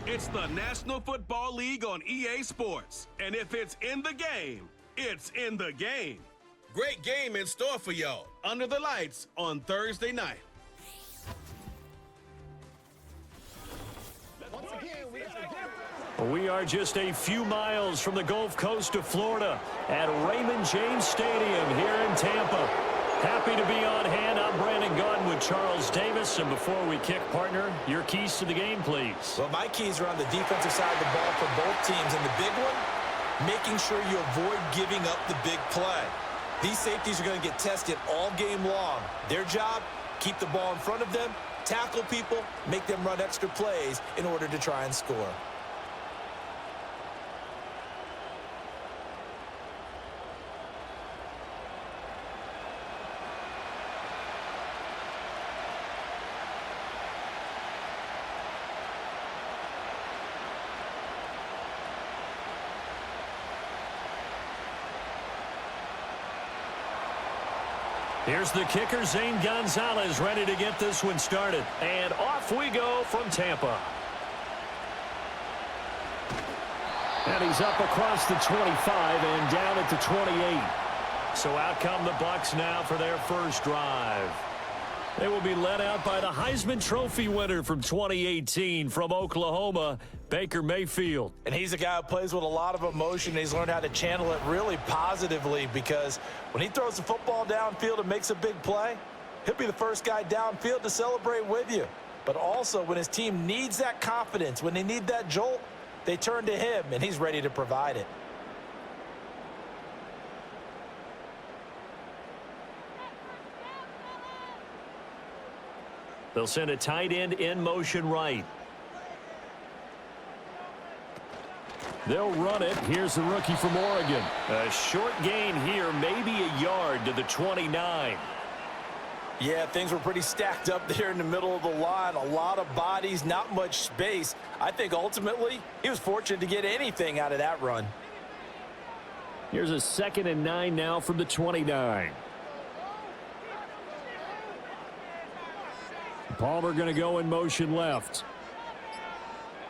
It's the National Football League on EA Sports. And if it's in the game, it's in the game. Great game in store for y'all under the lights on Thursday night. We are just a few miles from the Gulf Coast of Florida at Raymond James Stadium here in Tampa. Happy to be on hand. I'm Brandon Gaudin with Charles Davis. And before we kick, partner, your keys to the game, please. Well, my keys are on the defensive side of the ball for both teams. And the big one, making sure you avoid giving up the big play. These safeties are going to get tested all game long. Their job, keep the ball in front of them, tackle people, make them run extra plays in order to try and score. Here's the kicker, Zane Gonzalez, ready to get this one started. And off we go from Tampa. And he's up across the 25 and down at the 28. So out come the Bucs now for their first drive. They will be led out by the Heisman Trophy winner from 2018 from Oklahoma, Baker Mayfield. And he's a guy who plays with a lot of emotion. He's learned how to channel it really positively, because when he throws the football downfield and makes a big play, he'll be the first guy downfield to celebrate with you. But also, when his team needs that confidence, when they need that jolt, they turn to him, and he's ready to provide it. They'll send a tight end in motion right. They'll run it. Here's the rookie from Oregon. A short gain here, maybe a yard to the 29. Yeah, things were pretty stacked up there in the middle of the line. A lot of bodies, not much space. I think ultimately he was fortunate to get anything out of that run. Here's a 2nd and 9 now from the 29. Palmer going to go in motion left.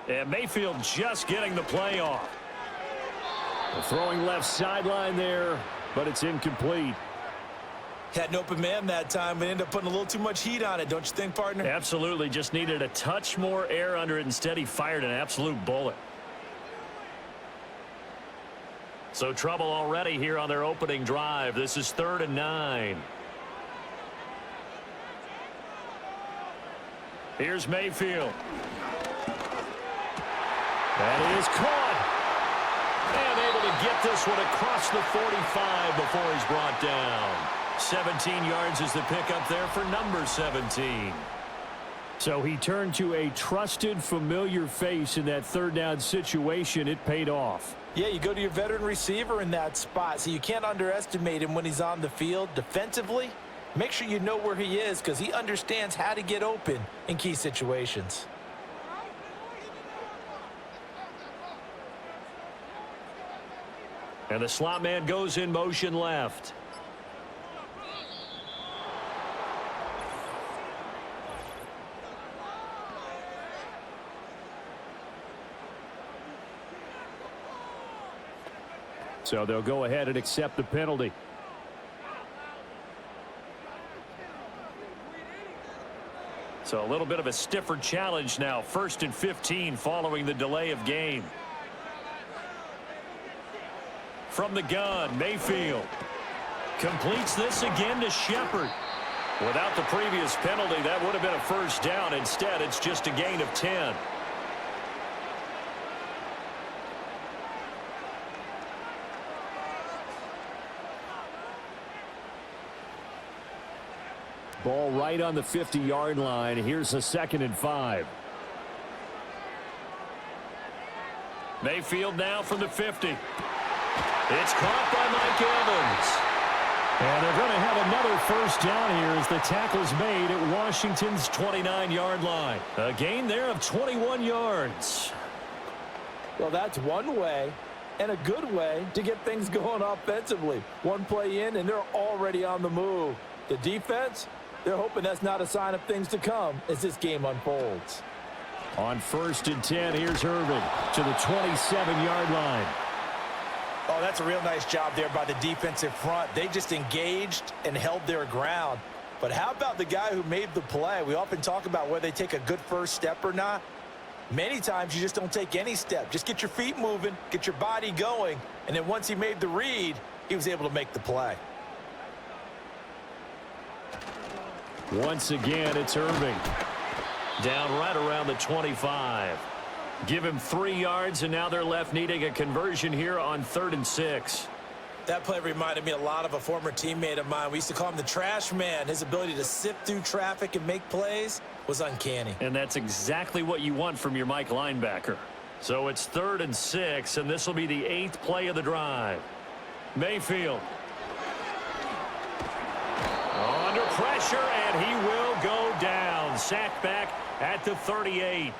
And Mayfield just getting the play off. Throwing left sideline there, but it's incomplete. Had an open man that time, but ended up putting a little too much heat on it, don't you think, partner? Absolutely. Just needed a touch more air under it. Instead, he fired an absolute bullet. So trouble already here on their opening drive. This is 3rd and 9. Here's Mayfield. That is caught. And able to get this one across the 45 before he's brought down. 17 yards is the pickup there for number 17. So he turned to a trusted, familiar face in that 3rd down situation. It paid off. Yeah, you go to your veteran receiver in that spot, so you can't underestimate him when he's on the field. Defensively, make sure you know where he is, because he understands how to get open in key situations. And the slot man goes in motion left. So they'll go ahead and accept the penalty. So a little bit of a stiffer challenge now. 1st and 15 following the delay of game. From the gun, Mayfield completes this again to Shepard. Without the previous penalty, that would have been a first down. Instead, it's just a gain of 10. Ball right on the 50-yard line. Here's a 2nd and 5. Mayfield now from the 50. It's caught by Mike Evans. And they're going to have another first down here as the tackle's made at Washington's 29-yard line. A gain there of 21 yards. Well, that's one way, and a good way, to get things going offensively. One play in, and they're already on the move. The defense, they're hoping that's not a sign of things to come as this game unfolds. On 1st and 10, here's Irving to the 27-yard line. Oh, that's a real nice job there by the defensive front. They just engaged and held their ground. But how about the guy who made the play? We often talk about whether they take a good first step or not. Many times you just don't take any step. Just get your feet moving, get your body going, and then once he made the read, he was able to make the play. Once again, it's Irving. Down right around the 25. Give him 3 yards, and now they're left needing a conversion here on 3rd and 6. That play reminded me a lot of a former teammate of mine. We used to call him the trash man. His ability to sift through traffic and make plays was uncanny. And that's exactly what you want from your Mike linebacker. So it's 3rd and 6, and this will be the 8th play of the drive. Mayfield. Under pressure, and he will go down. Sacked back at the 38.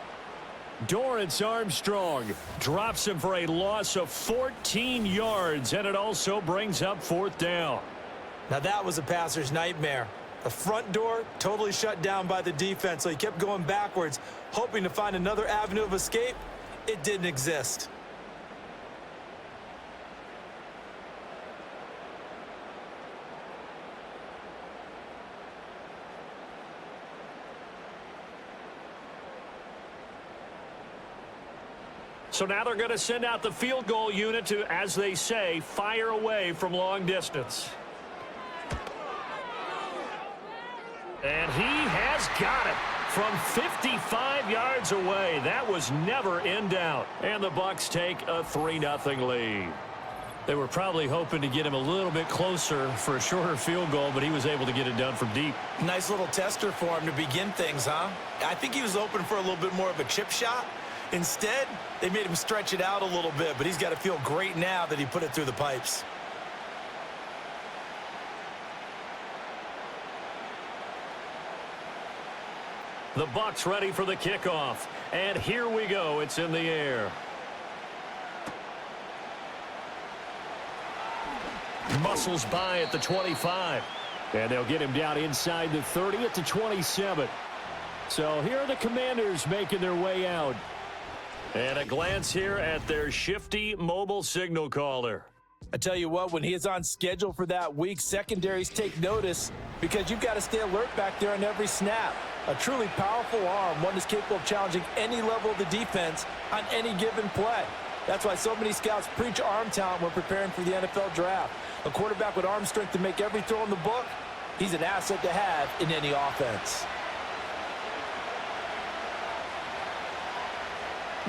Dorrance Armstrong drops him for a loss of 14 yards, and it also brings up 4th down. Now that was a passer's nightmare. The front door totally shut down by the defense, so he kept going backwards, hoping to find another avenue of escape. It didn't exist. So now they're going to send out the field goal unit to, as they say, fire away from long distance. And he has got it from 55 yards away. That was never in doubt. And the Bucs take a 3-0 lead. They were probably hoping to get him a little bit closer for a shorter field goal, but he was able to get it done from deep. Nice little tester for him to begin things, huh? I think he was open for a little bit more of a chip shot. Instead, they made him stretch it out a little bit, but he's got to feel great now that he put it through the pipes. The Bucs ready for the kickoff. And here we go. It's in the air. Muscles by at the 25. And they'll get him down inside the 30 at the 27. So here are the Commanders making their way out. And a glance here at their shifty mobile signal caller. I tell you what, when he is on schedule for that week, secondaries take notice because you've got to stay alert back there on every snap. A truly powerful arm, one that's capable of challenging any level of the defense on any given play. That's why so many scouts preach arm talent when preparing for the NFL draft. A quarterback with arm strength to make every throw in the book, he's an asset to have in any offense.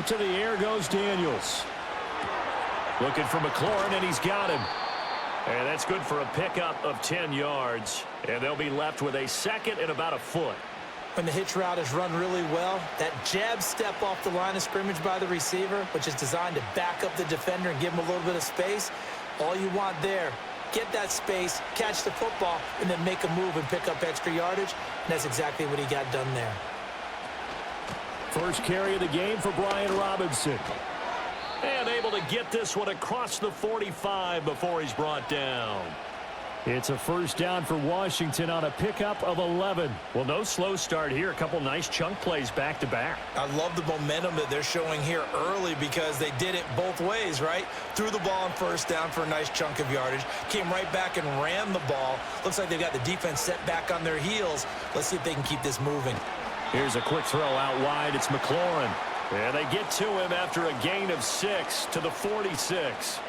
To the air goes Daniels. Looking for McLaurin, and he's got him. And that's good for a pickup of 10 yards. And they'll be left with a second and about a foot. When the hitch route is run really well, that jab step off the line of scrimmage by the receiver, which is designed to back up the defender and give him a little bit of space, all you want there, get that space, catch the football, and then make a move and pick up extra yardage. And that's exactly what he got done there. First carry of the game for Brian Robinson. And able to get this one across the 45 before he's brought down. It's a first down for Washington on a pickup of 11. Well, no slow start here. A couple nice chunk plays back-to-back. I love the momentum that they're showing here early because they did it both ways, right? Threw the ball on first down for a nice chunk of yardage. Came right back and ran the ball. Looks like they've got the defense set back on their heels. Let's see if they can keep this moving. Here's a quick throw out wide. It's McLaurin. And they get to him after a gain of 6 to the 46.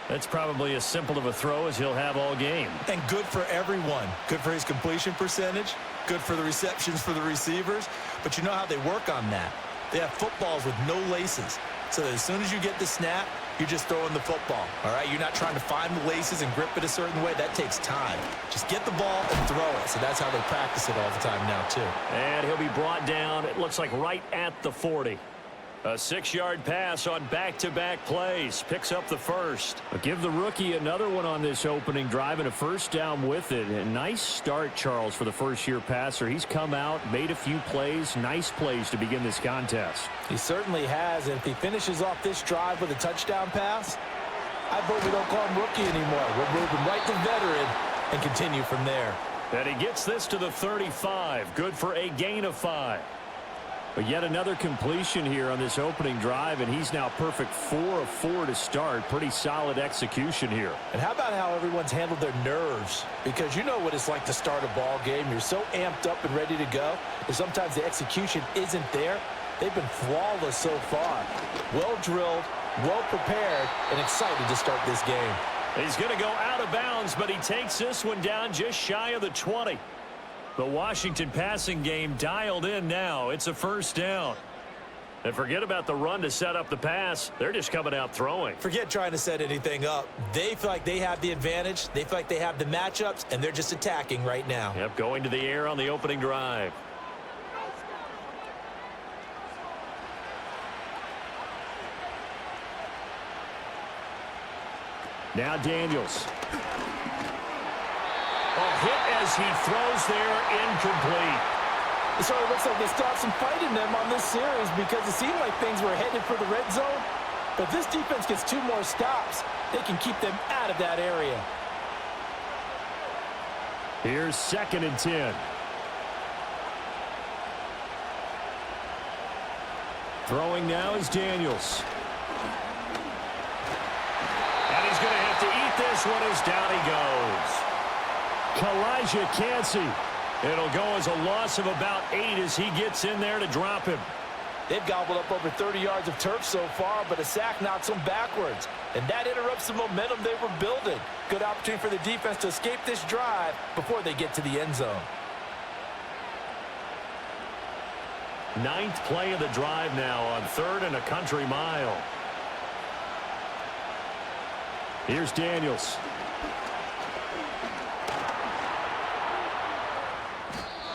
That's probably as simple of a throw as he'll have all game. And good for everyone. Good for his completion percentage. Good for the receptions for the receivers. But you know how they work on that. They have footballs with no laces. So that as soon as you get the snap, you're just throwing the football. All right? You're not trying to find the laces and grip it a certain way. That takes time. Just get the ball and throw it. So that's how they practice it all the time now, too. And he'll be brought down, it looks like, right at the 40. A 6-yard pass on back-to-back plays. Picks up the first. But give the rookie another one on this opening drive and a first down with it. A nice start, Charles, for the first-year passer. He's come out, made a few plays, nice plays to begin this contest. He certainly has. And if he finishes off this drive with a touchdown pass, I vote we don't call him rookie anymore. We'll move him right to veteran and continue from there. And he gets this to the 35. Good for a gain of 5. But yet another completion here on this opening drive, and he's now perfect 4 of 4 to start. Pretty solid execution here. And how about how everyone's handled their nerves? Because you know what it's like to start a ball game. You're so amped up and ready to go, and sometimes the execution isn't there. They've been flawless so far. Well drilled, well prepared, and excited to start this game. He's going to go out of bounds, but he takes this one down just shy of the 20. The Washington passing game dialed in now. It's a first down. And forget about the run to set up the pass. They're just coming out throwing. Forget trying to set anything up. They feel like they have the advantage. They feel like they have the matchups, and they're just attacking right now. Yep, going to the air on the opening drive. Now Daniels. Hit as he throws there, incomplete. It sort of looks like they stopped some fight in them on this series because it seemed like things were headed for the red zone. But this defense gets 2 more stops. They can keep them out of that area. Here's 2nd and 10. Throwing now is Daniels. And he's going to have to eat this one as down he goes. Kalijah Cansey. It'll go as a loss of about 8 as he gets in there to drop him. They've gobbled up over 30 yards of turf so far, but a sack knocks them backwards. And that interrupts the momentum they were building. Good opportunity for the defense to escape this drive before they get to the end zone. 9th play of the drive now on 3rd and a country mile. Here's Daniels.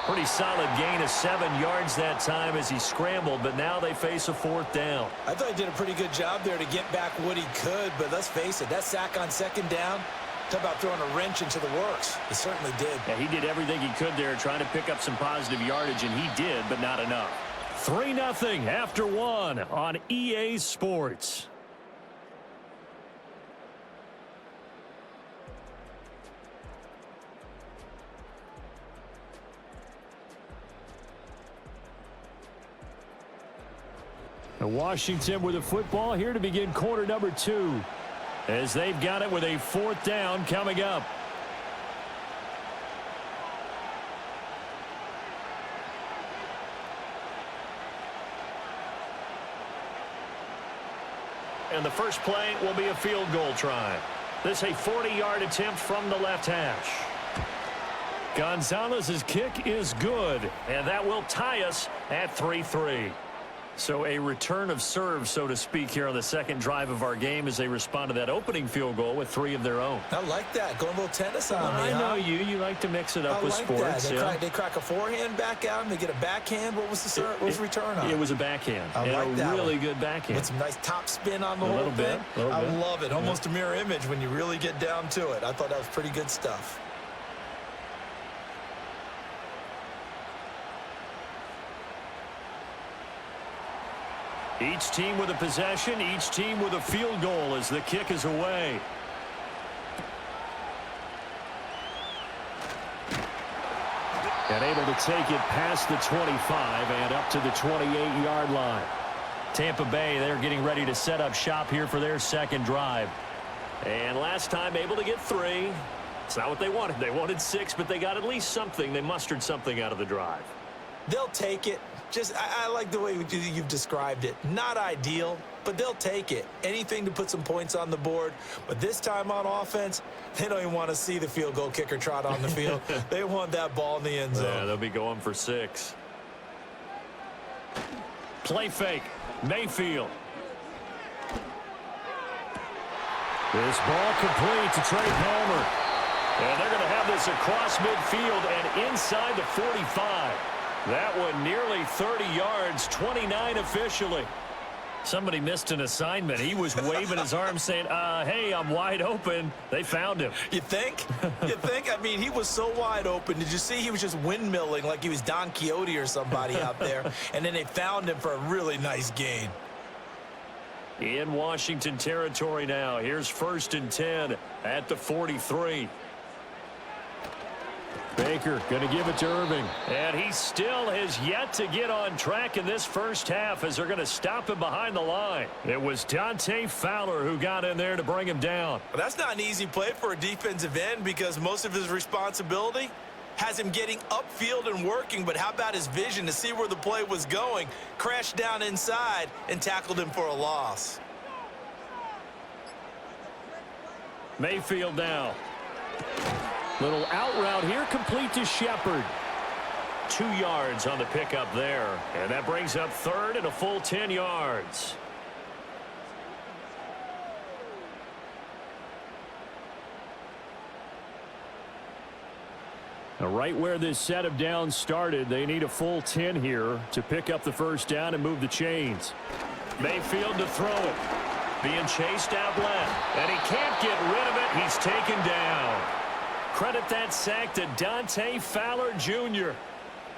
Pretty solid gain of 7 yards that time as he scrambled, but now they face a 4th down. I thought he did a pretty good job there to get back what he could, but let's face it, that sack on 2nd down, talk about throwing a wrench into the works. He certainly did. Yeah, he did everything he could there trying to pick up some positive yardage, and he did, but not enough. 3-0 after 1 on EA Sports. And Washington with the football here to begin quarter number 2 as they've got it with a 4th down coming up. And the first play will be a field goal try. This a 40-yard attempt from the left hash. Gonzalez's kick is good, and that will tie us at 3-3. So a return of serve, so to speak, here on the 2nd drive of our game as they respond to that opening field goal with 3 of their own. I like that. Going a little tennis on me, I know you like to mix it up with sports. They crack a forehand back out and they get a backhand. What was the return on? It was a backhand. I like that. Really good backhand. With some nice top spin on the whole thing. I love it. Almost a mirror image when you really get down to it. I thought that was pretty good stuff. Each team with a possession, each team with a field goal as the kick is away. And able to take it past the 25 and up to the 28-yard line. Tampa Bay, they're getting ready to set up shop here for their 2nd drive. And last time able to get 3. It's not what they wanted. They wanted 6, but they got at least something. They mustered something out of the drive. They'll take it. I like the way you've described it. Not ideal, but they'll take it. Anything to put some points on the board. But this time on offense, they don't even want to see the field goal kicker trot on the field. They want that ball in the end zone. Yeah, they'll be going for 6. Play fake. Mayfield. This ball complete to Trey Palmer. And they're going to have this across midfield and inside the 45. That one nearly 30 yards, 29 officially. Somebody missed an assignment. He was waving his arms saying, hey, I'm wide open. They found him. You think? You think? I mean, he was so wide open. Did you see he was just windmilling like he was Don Quixote or somebody out there? And then they found him for a really nice gain. In Washington territory now. Here's 1st and 10 at the 43. Baker going to give it to Irving. And he still has yet to get on track in this first half as they're going to stop him behind the line. It was Dante Fowler who got in there to bring him down. Well, that's not an easy play for a defensive end because most of his responsibility has him getting upfield and working, but how about his vision to see where the play was going, crashed down inside, and tackled him for a loss. Mayfield now. Little out route here, complete to Shepard. 2 yards on the pickup there. And that brings up third and a full 10 yards. Now, right where this set of downs started, they need a full 10 here to pick up the first down and move the chains. Mayfield to throw it. Being chased out left. And he can't get rid of it. He's taken down. Credit that sack to Dante Fowler Jr.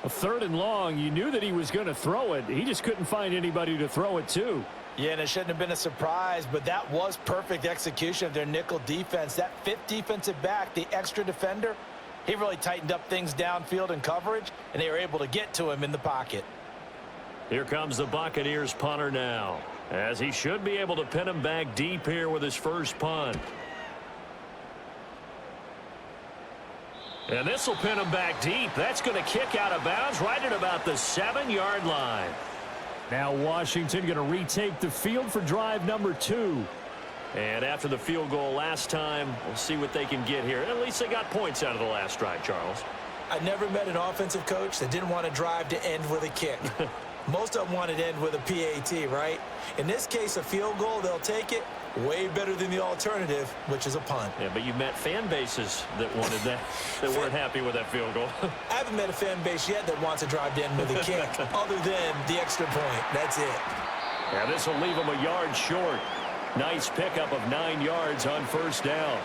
A 3rd and long. You knew that he was going to throw it. He just couldn't find anybody to throw it to. Yeah, and it shouldn't have been a surprise, but that was perfect execution of their nickel defense. That 5th defensive back, the extra defender, he really tightened up things downfield in coverage, and they were able to get to him in the pocket. Here comes the Buccaneers punter now, as he should be able to pin him back deep here with his first punt. And this will pin him back deep. That's going to kick out of bounds right at about the 7-yard line. Now Washington going to retake the field for drive number 2. And after the field goal last time, we'll see what they can get here. At least they got points out of the last drive, Charles. I never met an offensive coach that didn't want to drive to end with a kick. Most of them wanted to end with a PAT, right? In this case, a field goal, they'll take it. Way better than the alternative, which is a punt. Yeah, but you met fan bases that wanted that, that weren't happy with that field goal. I haven't met a fan base yet that wants to drive to end with a kick, other than the extra point. That's it. Yeah, this will leave them a yard short. Nice pickup of 9 yards on first down.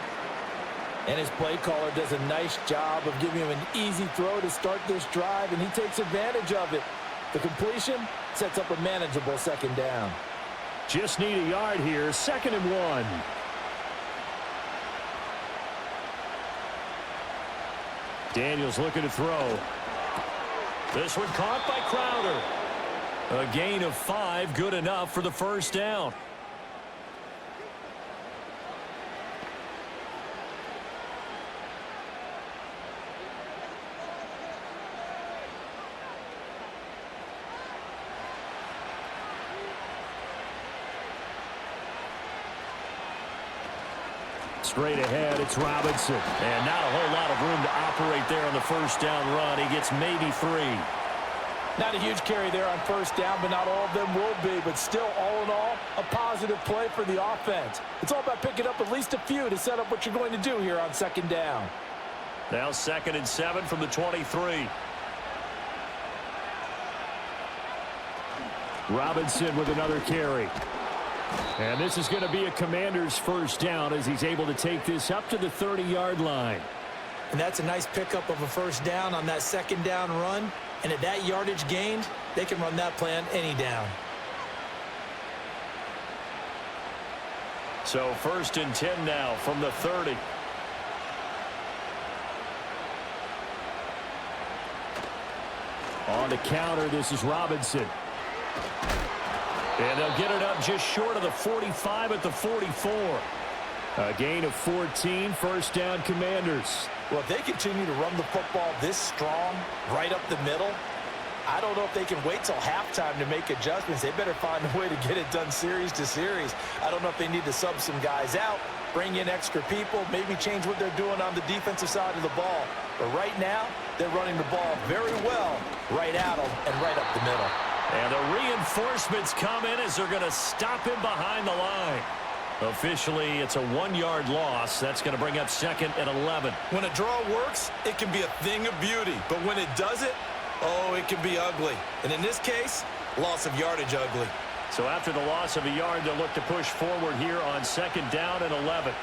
And his play caller does a nice job of giving him an easy throw to start this drive, and he takes advantage of it. The completion sets up a manageable 2nd down. Just need a yard here, 2nd and 1. Daniels looking to throw. This one caught by Crowder. A gain of 5, good enough for the first down. Straight ahead, it's Robinson. And not a whole lot of room to operate there on the first down run. He gets maybe 3. Not a huge carry there on first down, but not all of them will be. But still, all in all, a positive play for the offense. It's all about picking up at least a few to set up what you're going to do here on 2nd down. Now 2nd and 7 from the 23. Robinson with another carry. And this is going to be a Commanders first down as he's able to take this up to the 30-yard line. And that's a nice pickup of a first down on that 2nd down run. And at that yardage gained, they can run that play on any down. So 1st and 10 now from the 30. On the counter, this is Robinson. And they'll get it up just short of the 45 at the 44. A gain of 14, first down Commanders. Well, if they continue to run the football this strong, right up the middle, I don't know if they can wait till halftime to make adjustments. They better find a way to get it done series to series. I don't know if they need to sub some guys out, bring in extra people, maybe change what they're doing on the defensive side of the ball. But right now, they're running the ball very well right at them and right up the middle. And the reinforcements come in as they're going to stop him behind the line. Officially, it's a 1-yard loss. That's going to bring up 2nd and 11. When a draw works, it can be a thing of beauty. But when it doesn't, oh, it can be ugly. And in this case, loss of yardage ugly. So after the loss of a yard, they'll look to push forward here on 2nd down and 11.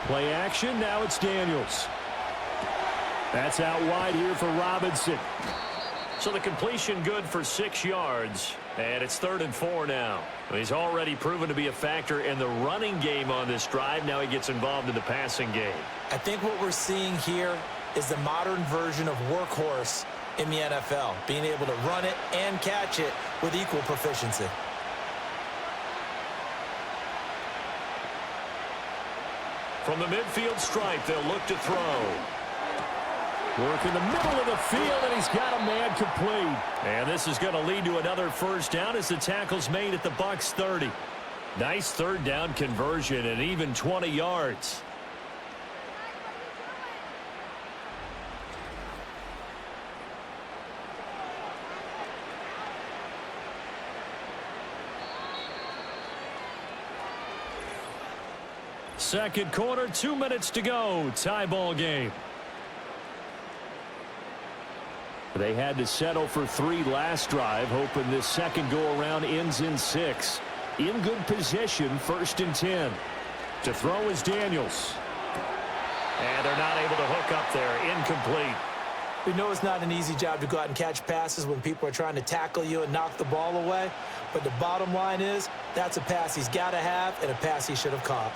Play action. Now it's Daniels. That's out wide here for Robinson. So the completion good for 6 yards. And it's 3rd and 4 now. He's already proven to be a factor in the running game on this drive. Now he gets involved in the passing game. I think what we're seeing here is the modern version of workhorse in the NFL, being able to run it and catch it with equal proficiency. From the midfield stripe, they'll look to throw. Work in the middle of the field, and he's got a man complete. And this is going to lead to another first down as the tackle's made at the Bucs 30. Nice third down conversion and even 20 yards. Second quarter, 2 minutes to go. Tie ball game. They had to settle for 3 last drive, hoping this second go-around ends in 6. In good position, 1st and 10. To throw is Daniels. And they're not able to hook up there. Incomplete. We know it's not an easy job to go out and catch passes when people are trying to tackle you and knock the ball away. But the bottom line is, that's a pass he's got to have and a pass he should have caught.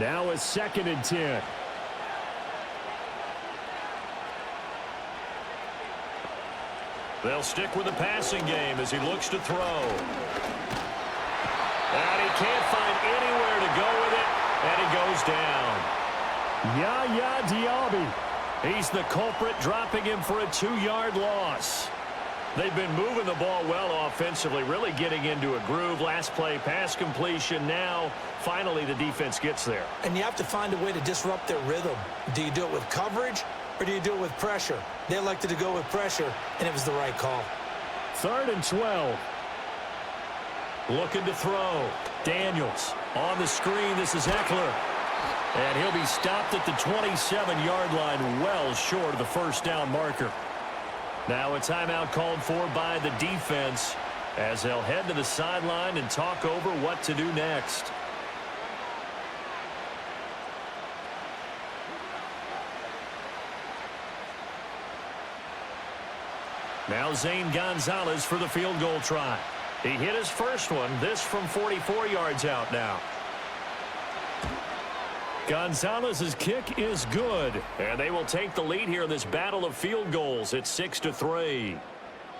Now it's 2nd and 10. They'll stick with the passing game as he looks to throw. And he can't find anywhere to go with it, and he goes down. Yaya Diaby. He's the culprit, dropping him for a 2-yard loss. They've been moving the ball well offensively, really getting into a groove. Last play, pass completion. Now, finally, the defense gets there. And you have to find a way to disrupt their rhythm. Do you do it with coverage, or do you do it with pressure? They elected to go with pressure, and it was the right call. 3rd and 12. Looking to throw. Daniels on the screen. This is Eckler. And he'll be stopped at the 27-yard line, well short of the first down marker. Now a timeout called for by the defense as they'll head to the sideline and talk over what to do next. Now Zane Gonzalez for the field goal try. He hit his first one, this from 44 yards out now. Gonzalez's kick is good, and they will take the lead here in this battle of field goals at 6-3.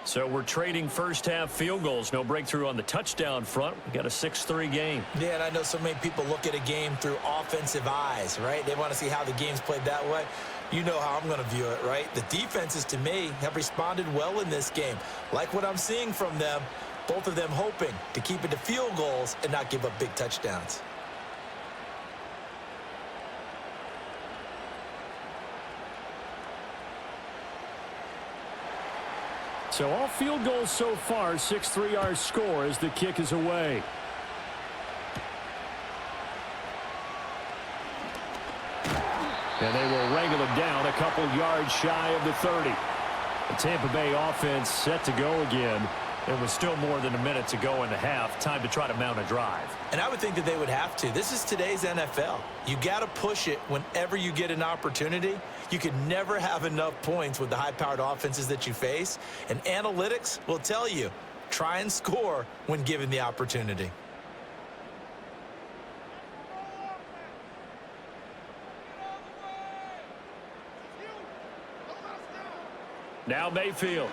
So we're trading first-half field goals. No breakthrough on the touchdown front. We got a 6-3 game. Yeah, and I know so many people look at a game through offensive eyes, right? They want to see how the game's played that way. You know how I'm going to view it, right? The defenses, to me, have responded well in this game. Like what I'm seeing from them, both of them hoping to keep it to field goals and not give up big touchdowns. So all field goals so far, 6-3 our score as the kick is away. And they will wrangle him down a couple yards shy of the 30. The Tampa Bay offense set to go again. It was still more than a minute to go in the half. Time to try to mount a drive. And I would think that they would have to. This is today's NFL. You got to push it whenever you get an opportunity. You could never have enough points with the high-powered offenses that you face. And analytics will tell you, try and score when given the opportunity. Now Mayfield.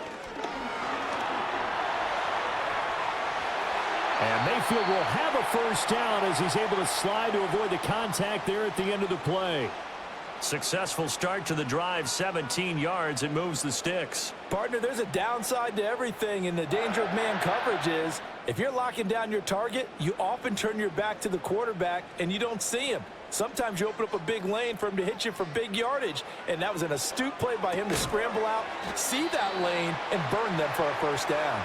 And Mayfield will have a first down as he's able to slide to avoid the contact there at the end of the play. Successful start to the drive, 17 yards. It moves the Stix. Partner, there's a downside to everything, and the danger of man coverage is if you're locking down your target, you often turn your back to the quarterback and you don't see him. Sometimes you open up a big lane for him to hit you for big yardage, and that was an astute play by him to scramble out, see that lane, and burn them for a first down.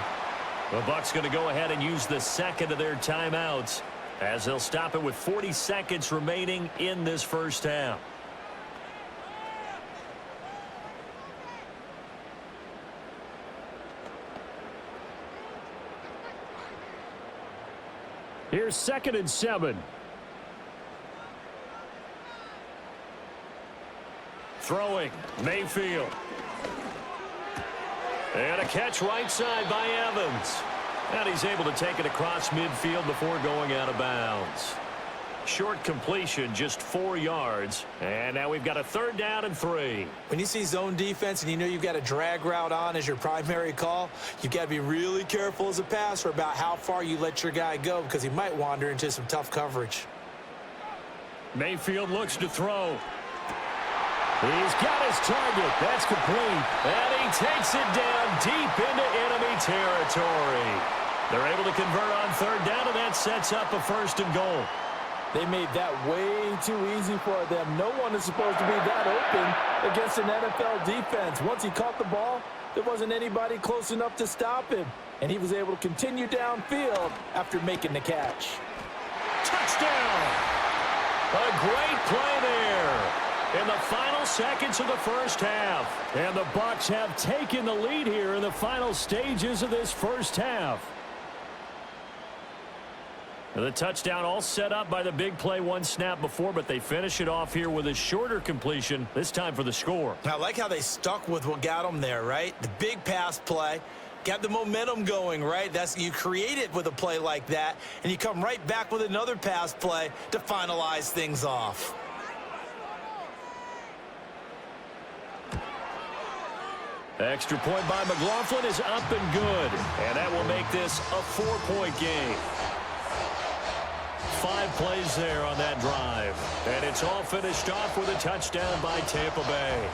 The Bucs going to go ahead and use the second of their timeouts as they'll stop it with 40 seconds remaining in this first half. Here's 2nd and 7. Throwing, Mayfield. And a catch right side by Evans. And he's able to take it across midfield before going out of bounds. Short completion, just 4 yards. And now we've got a 3rd down and 3. When you see zone defense and you know you've got a drag route on as your primary call, you've got to be really careful as a passer about how far you let your guy go because he might wander into some tough coverage. Mayfield looks to throw. He's got his target. That's complete. And he takes it down deep into enemy territory. They're able to convert on 3rd down, and that sets up a 1st and goal. They made that way too easy for them. No one is supposed to be that open against an NFL defense. Once he caught the ball, there wasn't anybody close enough to stop him. And he was able to continue downfield after making the catch. Touchdown! A great play there in the final seconds of the 1st half. And the Bucs have taken the lead here in the final stages of this 1st half. The touchdown all set up by the big play 1 snap before, but they finish it off here with a shorter completion, this time for the score. I like how they stuck with what got them there, right? The big pass play, got the momentum going, right? You create it with a play like that, and you come right back with another pass play to finalize things off. Extra point by McLaughlin is up and good, and that will make this a 4-point game. 5 plays there on that drive. And it's all finished off with a touchdown by Tampa Bay.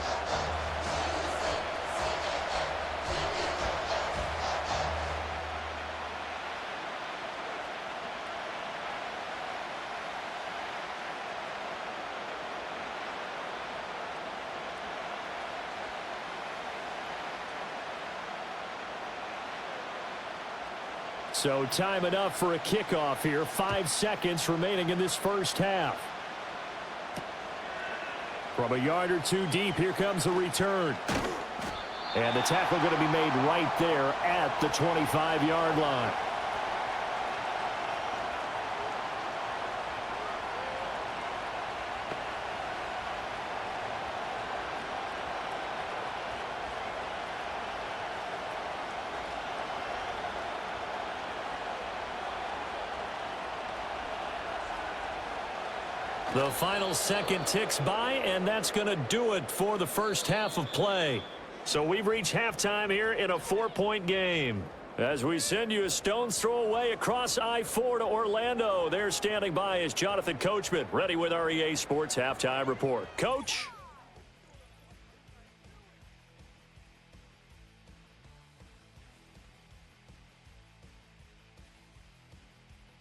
So time enough for a kickoff here. 5 seconds remaining in this 1st half. From a yard or 2 deep, here comes the return. And the tackle going to be made right there at the 25-yard line. The final second ticks by, and that's going to do it for the 1st half of play. So we've reached halftime here in a 4-point game. As we send you a stone's throw away across I-4 to Orlando. There standing by is Jonathan Coachman, ready with our EA Sports Halftime Report. Coach?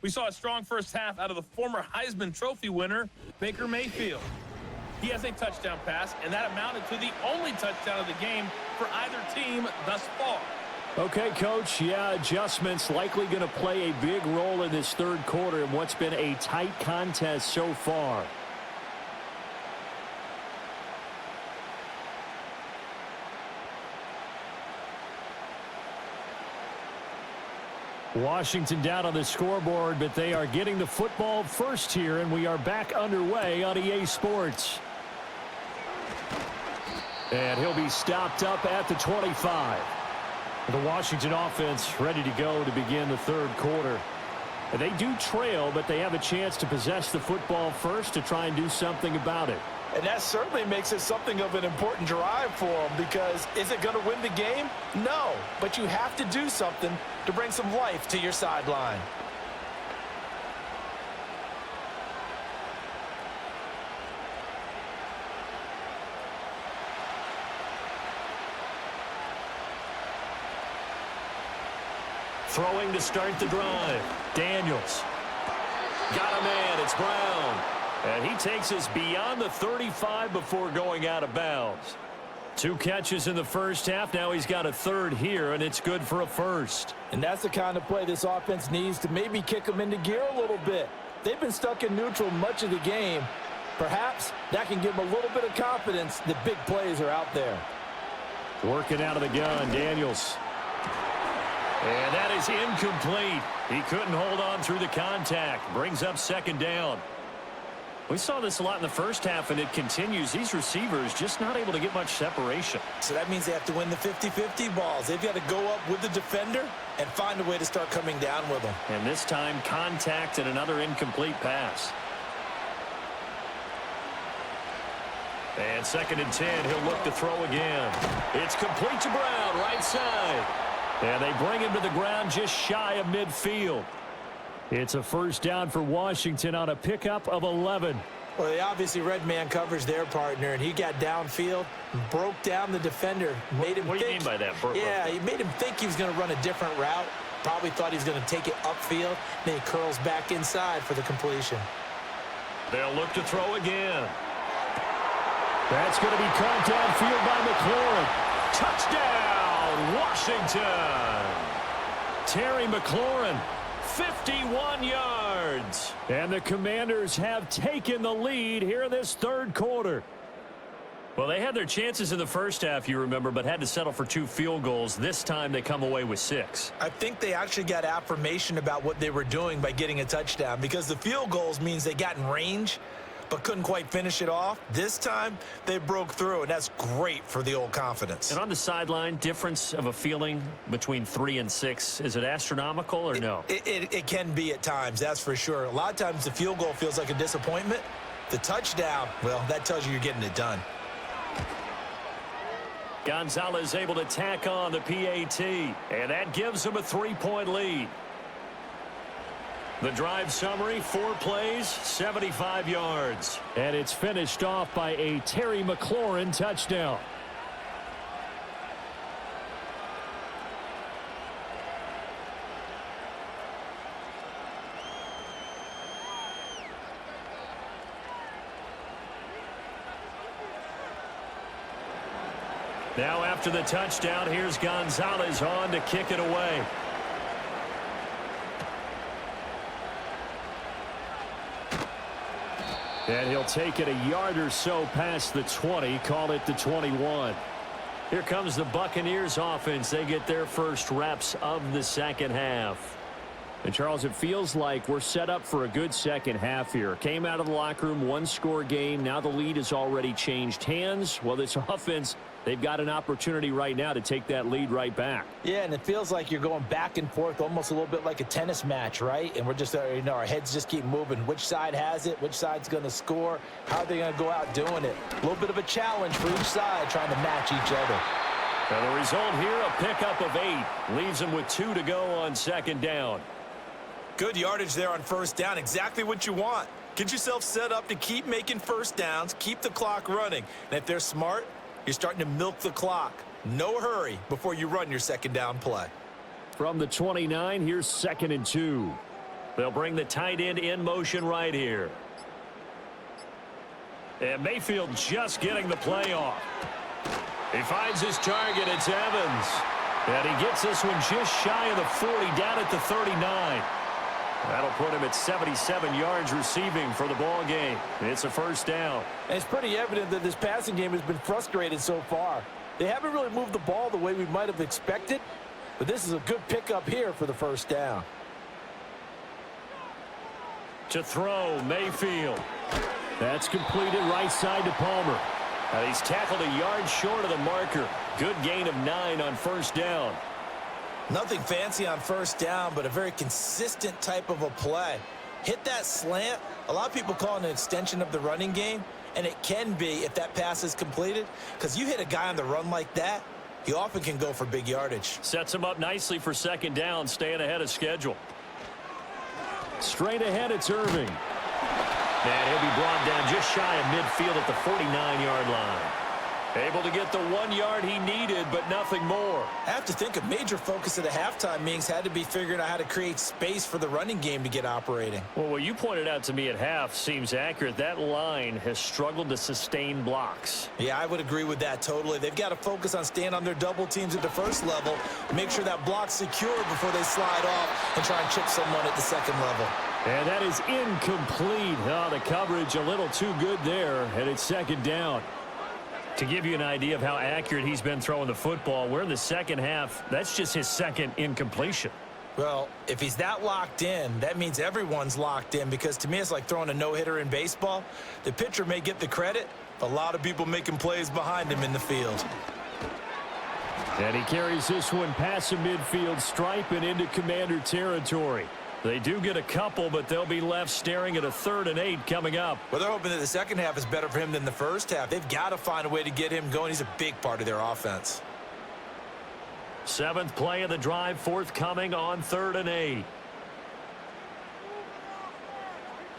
We saw a strong 1st half out of the former Heisman Trophy winner, Baker Mayfield. He has a touchdown pass, and that amounted to the only touchdown of the game for either team thus far. Okay, Coach, yeah, adjustments likely going to play a big role in this 3rd quarter in what's been a tight contest so far. Washington down on the scoreboard, but they are getting the football first here, and we are back underway on EA Sports. And he'll be stopped up at the 25. The Washington offense ready to go to begin the 3rd quarter. And they do trail, but they have a chance to possess the football first to try and do something about it. And that certainly makes it something of an important drive for them, because is it going to win the game? No, but you have to do something to bring some life to your sideline. Throwing to start the drive. Daniels. Got a man. It's Brown. And he takes us beyond the 35 before going out of bounds. 2 catches in the 1st half. Now he's got a 3rd here, and it's good for a 1st. And that's the kind of play this offense needs to maybe kick them into gear a little bit. They've been stuck in neutral much of the game. Perhaps that can give them a little bit of confidence that big plays are out there. Working out of the gun, Daniels. And that is incomplete. He couldn't hold on through the contact. Brings up 2nd down. We saw this a lot in the 1st half, and it continues. These receivers just not able to get much separation. So that means they have to win the 50-50 balls. They've got to go up with the defender and find a way to start coming down with them. And this time, contact and another incomplete pass. And 2nd and 10, he'll look to throw again. It's complete to Brown, right side. And they bring him to the ground just shy of midfield. It's a first down for Washington on a pickup of 11. Well, they obviously red man coverage their partner, and he got downfield, broke down the defender, made him What do you mean by that? Yeah, he made him think he was going to run a different route. Probably thought he was going to take it upfield. Then he curls back inside for the completion. They'll look to throw again. That's going to be caught downfield by McLaurin. Touchdown, Washington. Terry McLaurin, 51 yards. And the Commanders have taken the lead here in this third quarter. Well, they had their chances in the first half, you remember, but had to settle for 2 field goals. This time they come away with 6. I think they actually got affirmation about what they were doing by getting a touchdown, because the field goals means they got in range but couldn't quite finish it off. This time they broke through, and that's great for the old confidence. And on the sideline, difference of a feeling between 3 and 6, is it astronomical or no? It can be at times, that's for sure. A lot of times the field goal feels like a disappointment. The touchdown, well, that tells you you're getting it done. Gonzalez able to tack on the PAT, and that gives him a 3-point lead. The drive summary, 4 plays, 75 yards. And it's finished off by a Terry McLaurin touchdown. Now after the touchdown, here's Gonzalez on to kick it away. And he'll take it a yard or so past the 20, call it the 21. Here comes the Buccaneers offense. They get their first reps of the second half. And, Charles, it feels like we're set up for a good second half here. Came out of the locker room, 1-score game. Now the lead has already changed hands. Well, this offense, they've got an opportunity right now to take that lead right back. Yeah, and it feels like you're going back and forth, almost a little bit like a tennis match, right? And we're just, our heads just keep moving. Which side has it? Which side's going to score? How are they going to go out doing it? A little bit of a challenge for each side, trying to match each other. And the result here, a pickup of 8. Leaves them with 2 to go on second down. Good yardage there on first down. Exactly what you want. Get yourself set up to keep making first downs, keep the clock running. And if they're smart, you're starting to milk the clock. No hurry before you run your second down play. From the 29, here's 2nd and 2. They'll bring the tight end in motion right here. And Mayfield just getting the play off. He finds his target. It's Evans. And he gets this one just shy of the 40, down at the 39. That'll put him at 77 yards receiving for the ball game. It's a first down. And it's pretty evident that this passing game has been frustrated so far. They haven't really moved the ball the way we might have expected, but this is a good pickup here for the first down. To throw, Mayfield. That's completed right side to Palmer. And he's tackled a yard short of the marker. Good gain of 9 on first down. Nothing fancy on first down, but a very consistent type of a play. Hit that slant. A lot of people call it an extension of the running game, and it can be if that pass is completed, because you hit a guy on the run like that, he often can go for big yardage. Sets him up nicely for second down, staying ahead of schedule. Straight ahead, it's Irving. And he'll be brought down just shy of midfield at the 49-yard line. Able to get the 1 yard he needed, but nothing more. I have to think a major focus of the halftime meetings had to be figuring out how to create space for the running game to get operating. Well, what you pointed out to me at half seems accurate. That line has struggled to sustain blocks. Yeah, I would agree with that totally. They've got to focus on staying on their double teams at the first level, make sure that block's secure before they slide off and try and chip someone at the second level. And that is incomplete. Oh, the coverage a little too good there, and it's second down. To give you an idea of how accurate he's been throwing the football, we're in the second half. That's just his second incompletion. Well, if he's that locked in, that means everyone's locked in, because to me it's like throwing a no-hitter in baseball. The pitcher may get the credit, but a lot of people making plays behind him in the field. And he carries this one past the midfield stripe and into Commander territory. They do get a couple, but they'll be left staring at a 3rd and 8 coming up. Well, they're hoping that the second half is better for him than the first half. They've got to find a way to get him going. He's a big part of their offense. 7th play of the drive, forthcoming on 3rd and 8.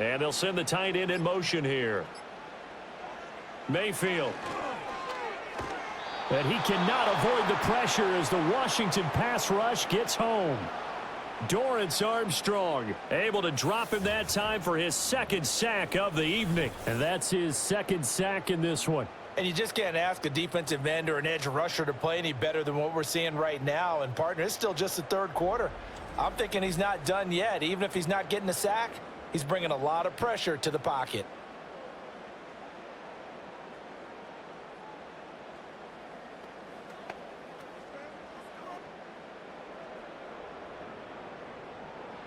And they'll send the tight end in motion here. Mayfield. And he cannot avoid the pressure as the Washington pass rush gets home. Dorrance Armstrong able to drop him that time for his 2nd sack of the evening. And that's his 2nd sack in this one. And you just can't ask a defensive end or an edge rusher to play any better than what we're seeing right now. And, partner, it's still just the 3rd quarter. I'm thinking he's not done yet. Even if he's not getting a sack, he's bringing a lot of pressure to the pocket.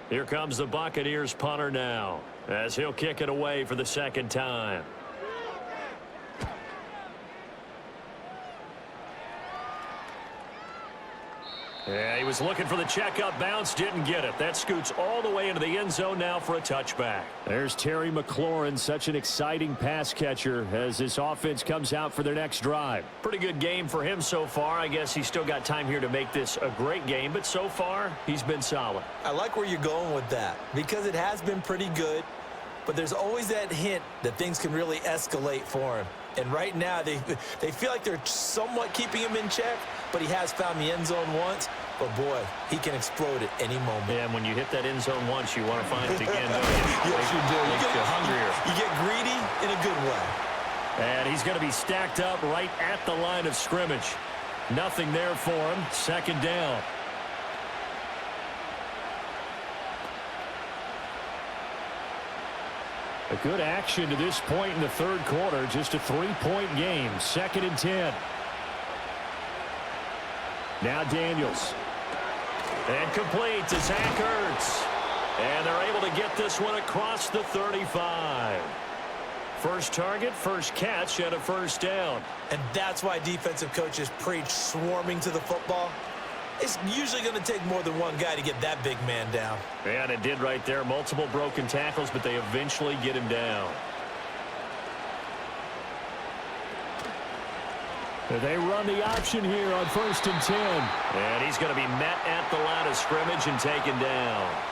Here comes the Buccaneers punter now as he'll kick it away for the 2nd time. Yeah, he was looking for the checkup bounce, didn't get it. That scoots all the way into the end zone now for a touchback. There's Terry McLaurin, such an exciting pass catcher as this offense comes out for their next drive. Pretty good game for him so far. I guess he's still got time here to make this a great game, but so far he's been solid. I like where you're going with that because it has been pretty good, but there's always that hint that things can really escalate for him. And right now, they feel like they're somewhat keeping him in check, but he has found the end zone once. But, boy, he can explode at any moment. Yeah, and when you hit that end zone once, you want to find it again, don't you? Yes, you do. You get hungrier. You get greedy in a good way. And he's going to be stacked up right at the line of scrimmage. Nothing there for him. 2nd down. A good action to this point in the 3rd quarter. Just a 3-point game. 2nd and 10. Now Daniels. And complete to Zach Ertz. And they're able to get this one across the 35. First target, first catch, and a 1st down. And that's why defensive coaches preach swarming to the football. It's usually going to take more than one guy to get that big man down. And it did right there. Multiple broken tackles, but they eventually get him down. They run the option here on 1st and 10. And he's going to be met at the line of scrimmage and taken down.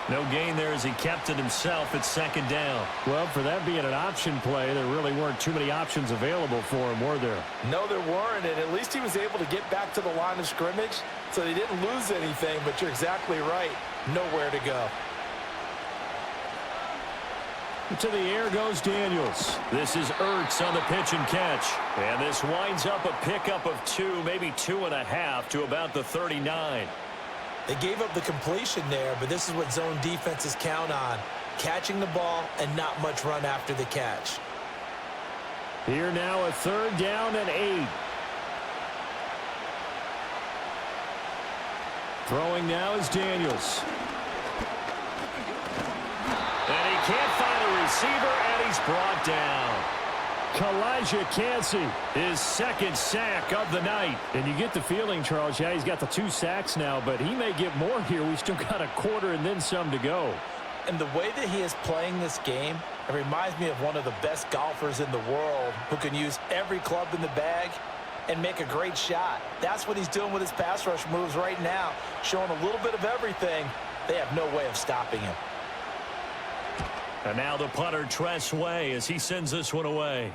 No gain there as he kept it himself at 2nd down. Well, for that being an option play, there really weren't too many options available for him, were there? No, there weren't, and at least he was able to get back to the line of scrimmage, so they didn't lose anything, but you're exactly right. Nowhere to go. To the air goes Daniels. This is Ertz on the pitch and catch. And this winds up a pickup of 2, maybe 2.5 to about the 39. They gave up the completion there, but this is what zone defenses count on. Catching the ball and not much run after the catch. Here now a 3rd down and 8. Throwing now is Daniels. And he can't find a receiver, and he's brought down. Kalijah Kancey, his 2nd sack of the night. And you get the feeling, Charles, yeah, he's got the 2 sacks now, but he may get more here. We've still got a quarter and then some to go. And the way that he is playing this game, it reminds me of one of the best golfers in the world who can use every club in the bag and make a great shot. That's what he's doing with his pass rush moves right now, showing a little bit of everything. They have no way of stopping him. And now the punter, Tress Way, as he sends this one away.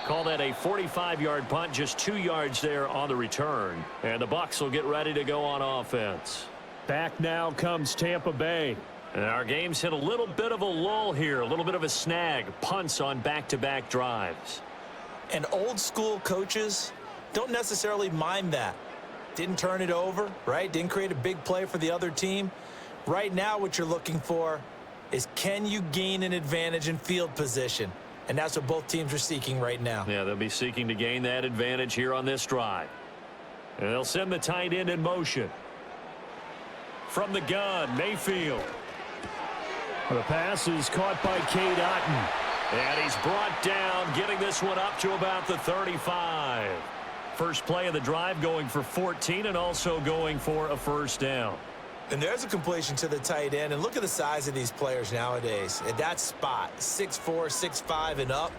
Call that a 45-yard punt, just 2 yards there on the return. And the Bucs will get ready to go on offense. Back now comes Tampa Bay. And our game's hit a little bit of a lull here, a little bit of a snag. Punts on back-to-back drives. And old school coaches don't necessarily mind that. Didn't turn it over, right? Didn't create a big play for the other team. Right now what you're looking for is, can you gain an advantage in field position? And that's what both teams are seeking right now. Yeah, they'll be seeking to gain that advantage here on this drive. And they'll send the tight end in motion. From the gun, Mayfield. The pass is caught by Cade Otton. And he's brought down, getting this one up to about the 35. First play of the drive going for 14 and also going for a 1st down. And there's a completion to the tight end. And look at the size of these players nowadays. At that spot, 6'4", 6'5", and up.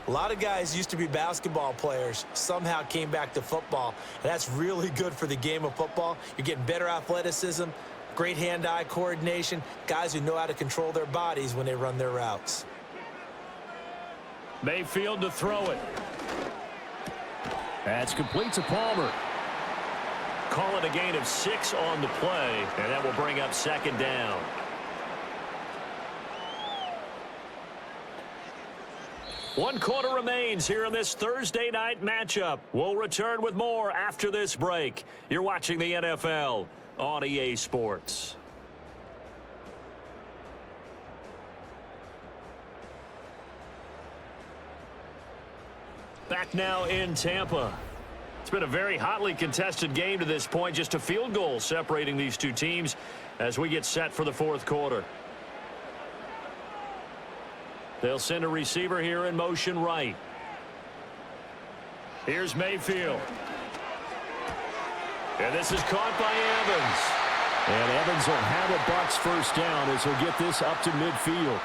A lot of guys used to be basketball players, somehow came back to football. And that's really good for the game of football. You're getting better athleticism, great hand-eye coordination, guys who know how to control their bodies when they run their routes. Mayfield to throw it. That's complete to Palmer. Call it a gain of 6 on the play, and that will bring up second down. One quarter remains here in this Thursday night matchup. We'll return with more after this break. You're watching the NFL on EA Sports. Back now in Tampa. It's been a very hotly contested game to this point. Just a field goal separating these two teams as we get set for the fourth quarter. They'll send a receiver here in motion right. Here's Mayfield. And this is caught by Evans. And Evans will have a Bucs first down as he'll get this up to midfield.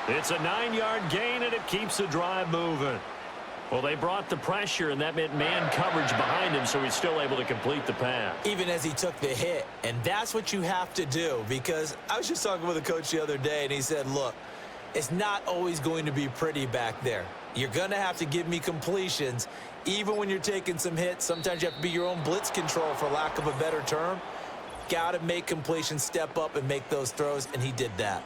It's a 9-yard gain, and it keeps the drive moving. Well, they brought the pressure, and that meant man coverage behind him, so he's still able to complete the pass. Even as he took the hit. And that's what you have to do, because I was just talking with a coach the other day, and he said, look, it's not always going to be pretty back there. You're going to have to give me completions, even when you're taking some hits. Sometimes you have to be your own blitz control, for lack of a better term. Got to make completions, step up, and make those throws, and he did that.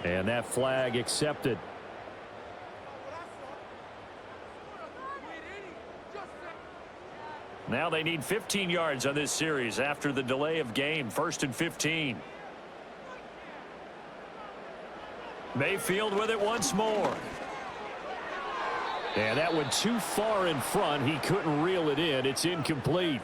And that flag accepted. Now they need 15 yards on this series after the delay of game. 1st and 15. Mayfield with it once more. And that went too far in front. He couldn't reel it in. It's incomplete.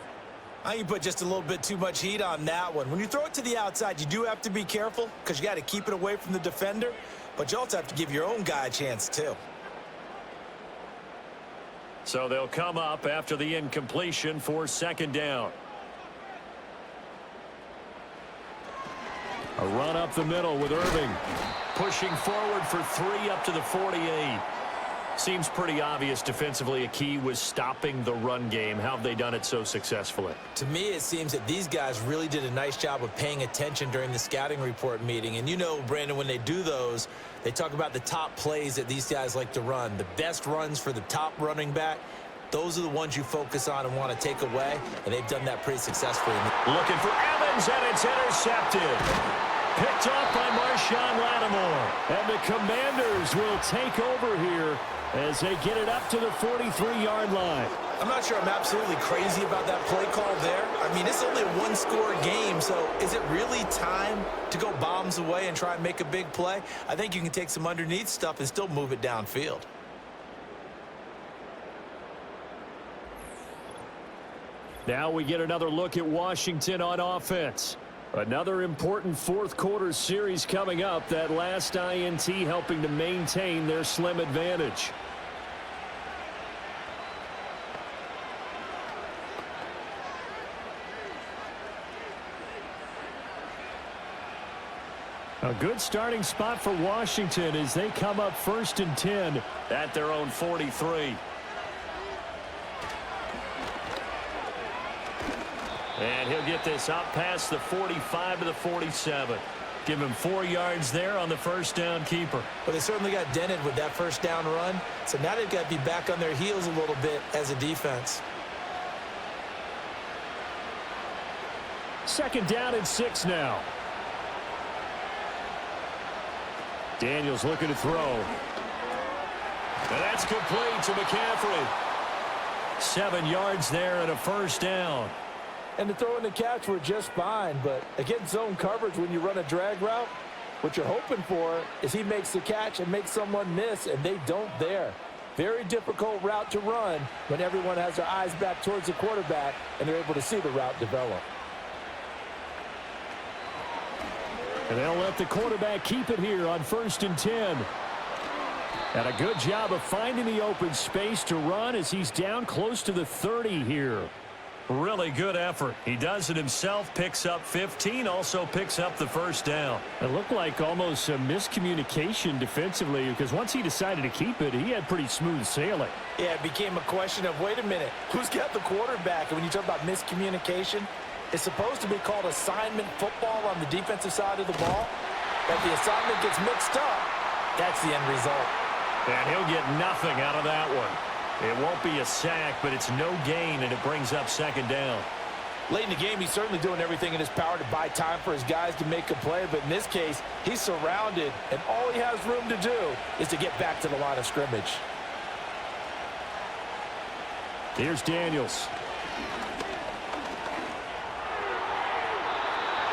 I think you put just a little bit too much heat on that one. When you throw it to the outside, you do have to be careful because you got to keep it away from the defender, but you also have to give your own guy a chance too. So they'll come up after the incompletion for second down. A run up the middle with Irving. Pushing forward for 3 up to the 48. Seems pretty obvious defensively a key was stopping the run game. How have they done it so successfully? To me, it seems that these guys really did a nice job of paying attention during the scouting report meeting. And you know, Brandon, when they do those, they talk about the top plays that these guys like to run. The best runs for the top running back, those are the ones you focus on and want to take away. And they've done that pretty successfully. Looking for Evans, and it's intercepted. Picked off by Marshawn Lattimore. And the Commanders will take over here as they get it up to the 43-yard line. I'm not sure I'm absolutely crazy about that play call there. I mean, it's only a one-score game, so is it really time to go bombs away and try and make a big play? I think you can take some underneath stuff and still move it downfield. Now we get another look at Washington on offense. Another important fourth quarter series coming up. That last INT helping to maintain their slim advantage. A good starting spot for Washington as they come up 1st and 10 at their own 43. And he'll get this out past the 45 to the 47. Give him 4 yards there on the first down keeper. But they certainly got dented with that first down run. So now they've got to be back on their heels a little bit as a defense. 2nd down and 6 now. Daniels looking to throw. And that's complete to McCaffrey. 7 yards there and a first down. And the throw and the catch were just fine, but against zone coverage when you run a drag route, what you're hoping for is he makes the catch and makes someone miss, and they don't there. Very difficult route to run when everyone has their eyes back towards the quarterback and they're able to see the route develop. And they'll let the quarterback keep it here on 1st and 10. And a good job of finding the open space to run as he's down close to the 30 here. Really good effort. He does it himself, picks up 15, also picks up the first down. It looked like almost a miscommunication defensively because once he decided to keep it, he had pretty smooth sailing. Yeah, it became a question of, wait a minute, who's got the quarterback? And when you talk about miscommunication, it's supposed to be called assignment football on the defensive side of the ball. But the assignment gets mixed up, that's the end result. And he'll get nothing out of that one. It won't be a sack, but it's no gain, and it brings up second down. Late in the game, he's certainly doing everything in his power to buy time for his guys to make a play, but in this case, he's surrounded, and all he has room to do is to get back to the line of scrimmage. Here's Daniels.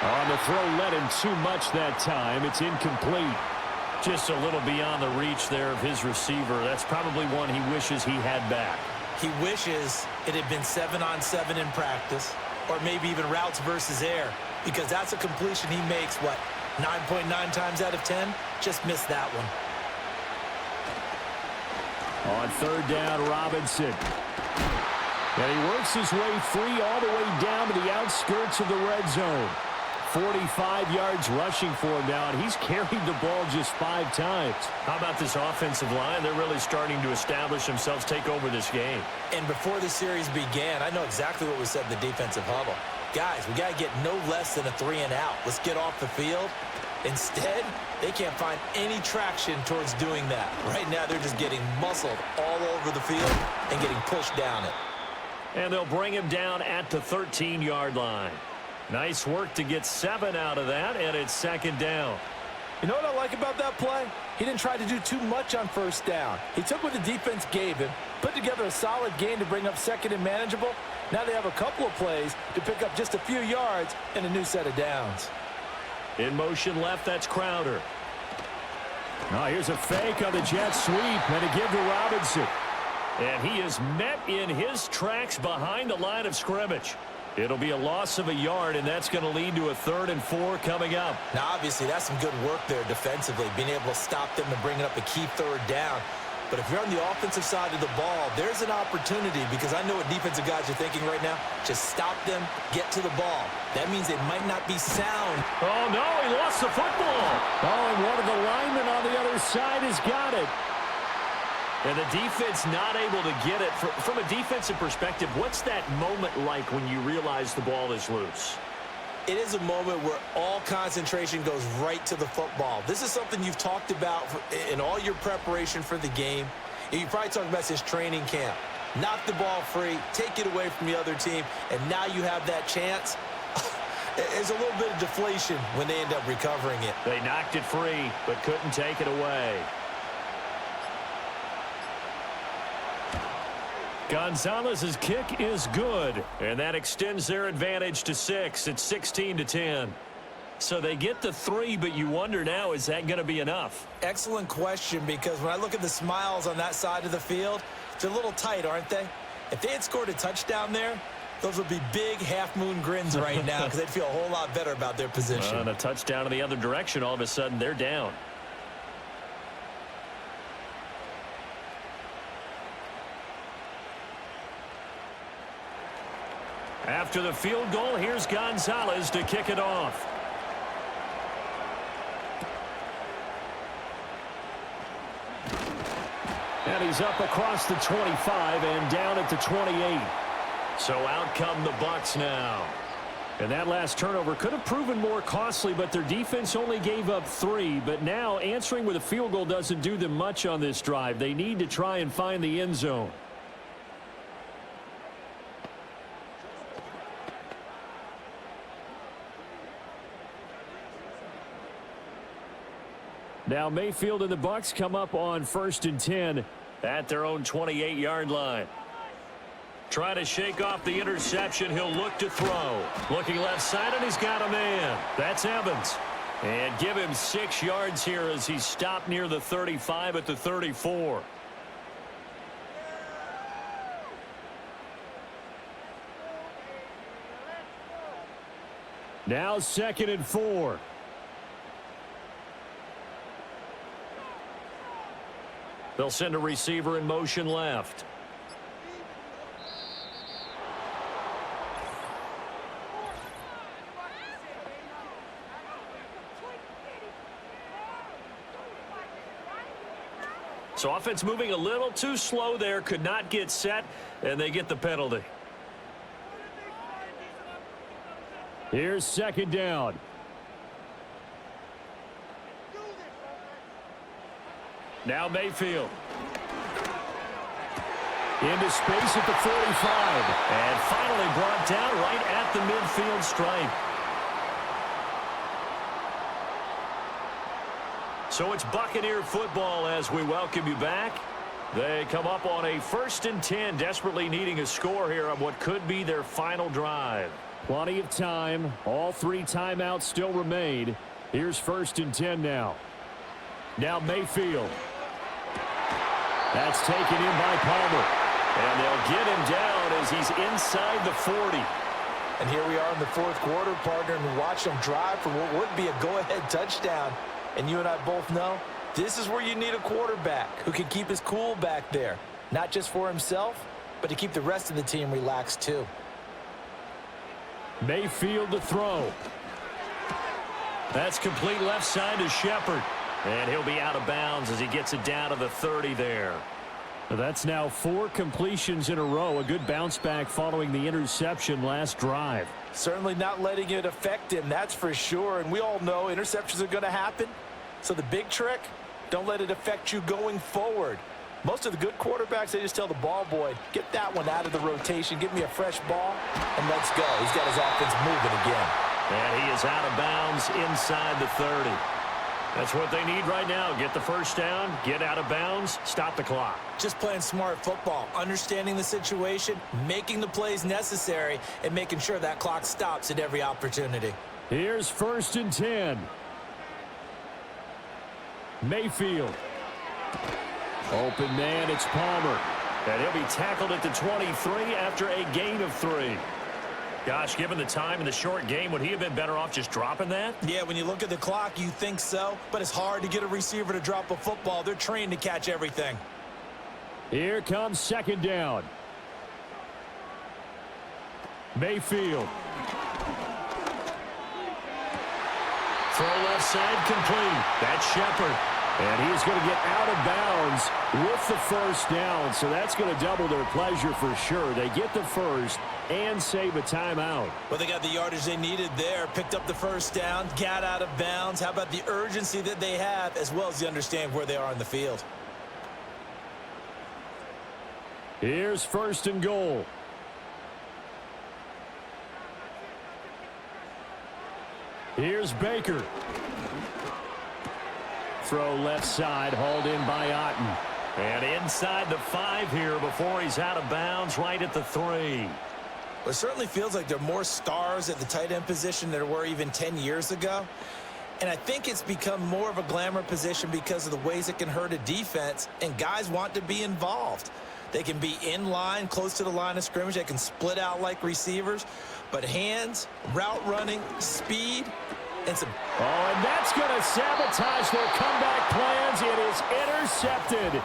On the throw, led him too much that time. It's incomplete. Just a little beyond the reach there of his receiver. That's probably one he wishes he had back. He wishes it had been 7-on-7 in practice, or maybe even routes versus air, because that's a completion he makes, 9.9 times out of 10? Just missed that one. On third down, Robinson. And he works his way free all the way down to the outskirts of the red zone. 45 yards rushing for him now, and he's carried the ball just 5 times. How about this offensive line? They're really starting to establish themselves, take over this game. And before the series began, I know exactly what was said in the defensive huddle. Guys, we got to get no less than a 3-and-out. Let's get off the field. Instead, they can't find any traction towards doing that. Right now, they're just getting muscled all over the field and getting pushed down it. And they'll bring him down at the 13-yard line. Nice work to get 7 out of that, and it's second down. You know what I like about that play? He didn't try to do too much on first down. He took what the defense gave him, put together a solid gain to bring up second and manageable. Now they have a couple of plays to pick up just a few yards and a new set of downs. In motion left, that's Crowder. Now here's a fake on the jet sweep, and a give to Robinson. And he is met in his tracks behind the line of scrimmage. It'll be a loss of a yard, and that's going to lead to a 3rd and 4 coming up. Now, obviously, that's some good work there defensively, being able to stop them and bringing up a key 3rd down. But if you're on the offensive side of the ball, there's an opportunity, because I know what defensive guys are thinking right now. Just stop them, get to the ball. That means they might not be sound. Oh, no, he lost the football. Oh, and one of the linemen on the other side has got it. And the defense not able to get it. From a defensive perspective, what's that moment like when you realize the ball is loose? It is a moment where all concentration goes right to the football. This is something you've talked about in all your preparation for the game. You probably talked about since training camp. Knock the ball free, take it away from the other team, and now you have that chance. There's a little bit of deflation when they end up recovering it. They knocked it free, but couldn't take it away. Gonzalez's kick is good, and that extends their advantage to 6. It's 16-10. So they get the 3, but you wonder now, is that going to be enough? Excellent question, because when I look at the smiles on that side of the field, they're a little tight, aren't they? If they had scored a touchdown there, those would be big half-moon grins right now, because they'd feel a whole lot better about their position. On a touchdown in the other direction, all of a sudden they're down. After the field goal, here's Gonzalez to kick it off. And he's up across the 25 and down at the 28. So out come the Bucs now. And that last turnover could have proven more costly, but their defense only gave up 3. But now answering with a field goal doesn't do them much on this drive. They need to try and find the end zone. Now Mayfield and the Bucs come up on 1st and 10 at their own 28-yard line. Trying to shake off the interception. He'll look to throw. Looking left side, and he's got a man. That's Evans. And give him 6 yards here as he's stopped near the 35 at the 34. Now 2nd and 4. They'll send a receiver in motion left. So offense moving a little too slow there, could not get set, and they get the penalty. Here's second down. Now Mayfield. Into space at the 45. And finally brought down right at the midfield stripe. So it's Buccaneer football as we welcome you back. They come up on a 1st and 10, desperately needing a score here on what could be their final drive. Plenty of time. All 3 timeouts still remain. Here's 1st and 10 now. Now Mayfield. That's taken in by Palmer. And they'll get him down as he's inside the 40. And here we are in the 4th quarter, partner, and watch them drive for what would be a go-ahead touchdown. And you and I both know this is where you need a quarterback who can keep his cool back there. Not just for himself, but to keep the rest of the team relaxed too. Mayfield to throw. That's complete left side to Shepard. And he'll be out of bounds as he gets it down to the 30 there. That's now 4 completions in a row. A good bounce back following the interception last drive. Certainly not letting it affect him, that's for sure. And we all know interceptions are going to happen. So the big trick, don't let it affect you going forward. Most of the good quarterbacks, they just tell the ball boy, get that one out of the rotation, give me a fresh ball, and let's go. He's got his offense moving again. And he is out of bounds inside the 30. That's what they need right now. Get the first down, get out of bounds, stop the clock. Just playing smart football, understanding the situation, making the plays necessary, and making sure that clock stops at every opportunity. Here's 1st and 10. Mayfield. Open man, it's Palmer. And he'll be tackled at the 23 after a gain of 3. Gosh, given the time in the short game, would he have been better off just dropping that? Yeah, when you look at the clock, you think so. But it's hard to get a receiver to drop a football. They're trained to catch everything. Here comes second down. Mayfield. Throw left side complete. That's Shepard. And he's going to get out of bounds with the first down. So that's going to double their pleasure for sure. They get the first and save a timeout. Well, they got the yardage they needed there. Picked up the first down, got out of bounds. How about the urgency that they have as well as the understand where they are in the field? Here's 1st and goal. Here's Baker. Throw left side, hauled in by Otten. And inside the 5 here before he's out of bounds right at the 3. Well, it certainly feels like there are more stars at the tight end position than there were even 10 years ago. And I think it's become more of a glamour position because of the ways it can hurt a defense, and guys want to be involved. They can be in line, close to the line of scrimmage. They can split out like receivers. But hands, route running, speed, and some... Oh, and that's going to sabotage their comeback plans. It is intercepted.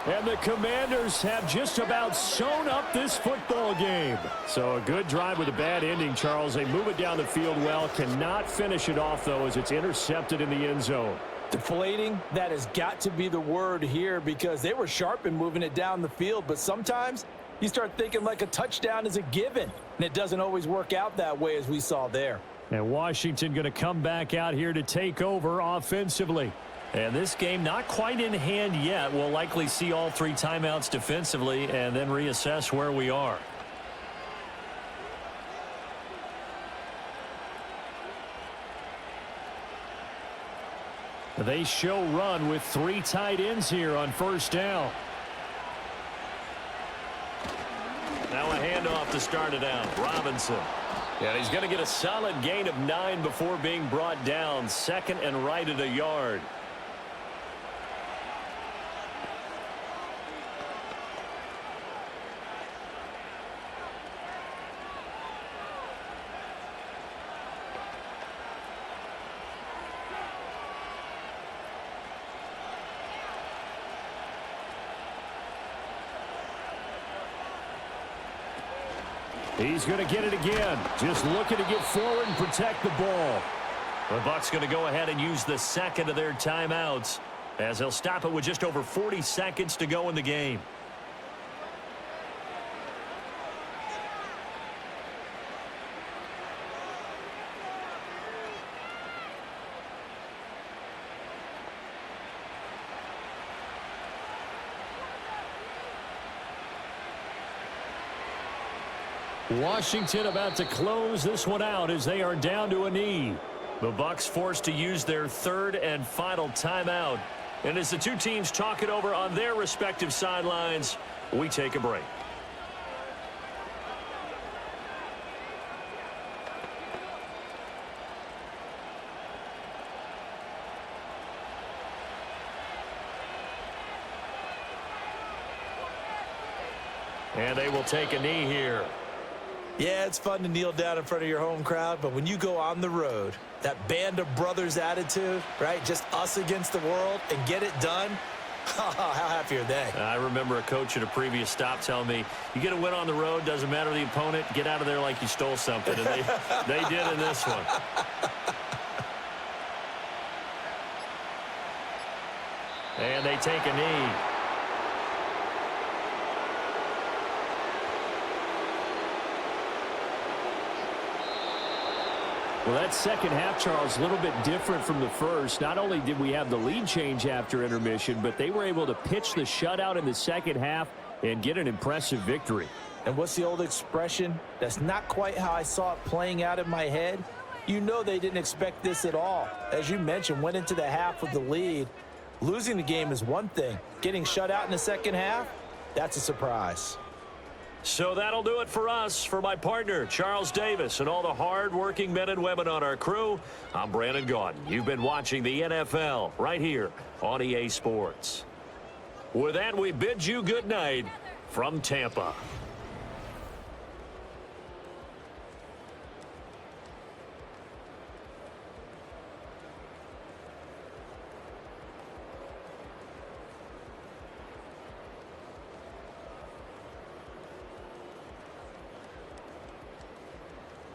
And the Commanders have just about sewn up this football game. So a good drive with a bad ending, Charles. They move it down the field well. Cannot finish it off, though, as it's intercepted in the end zone. Deflating, that has got to be the word here because they were sharp in moving it down the field. But sometimes you start thinking like a touchdown is a given. And it doesn't always work out that way as we saw there. And Washington going to come back out here to take over offensively. And this game not quite in hand yet. We'll likely see all 3 timeouts defensively and then reassess where we are. They show run with 3 tight ends here on first down. Now a handoff to start it out. Robinson. And he's going to get a solid gain of 9 before being brought down. 2nd and right at a yard. He's going to get it again. Just looking to get forward and protect the ball. The Bucs going to go ahead and use the 2nd of their timeouts as they'll stop it with just over 40 seconds to go in the game. Washington about to close this one out as they are down to a knee. The Bucs forced to use their third and final timeout. And as the two teams talk it over on their respective sidelines, we take a break. And they will take a knee here. Yeah, it's fun to kneel down in front of your home crowd, but when you go on the road, that band of brothers attitude, right? Just us against the world and get it done. How happy are they? I remember a coach at a previous stop telling me, you get a win on the road, doesn't matter the opponent, get out of there like you stole something. And they did in this one. And they take a knee. Well, that second half, Charles, a little bit different from the first. Not only did we have the lead change after intermission, but they were able to pitch the shutout in the second half and get an impressive victory. And what's the old expression? That's not quite how I saw it playing out in my head. You know they didn't expect this at all. As you mentioned, went into the half with the lead. Losing the game is one thing. Getting shut out in the second half, that's a surprise. So that'll do it for us. For my partner, Charles Davis, and all the hard-working men and women on our crew, I'm Brandon Gaudin. You've been watching the NFL right here on EA Sports. With that, we bid you good night from Tampa.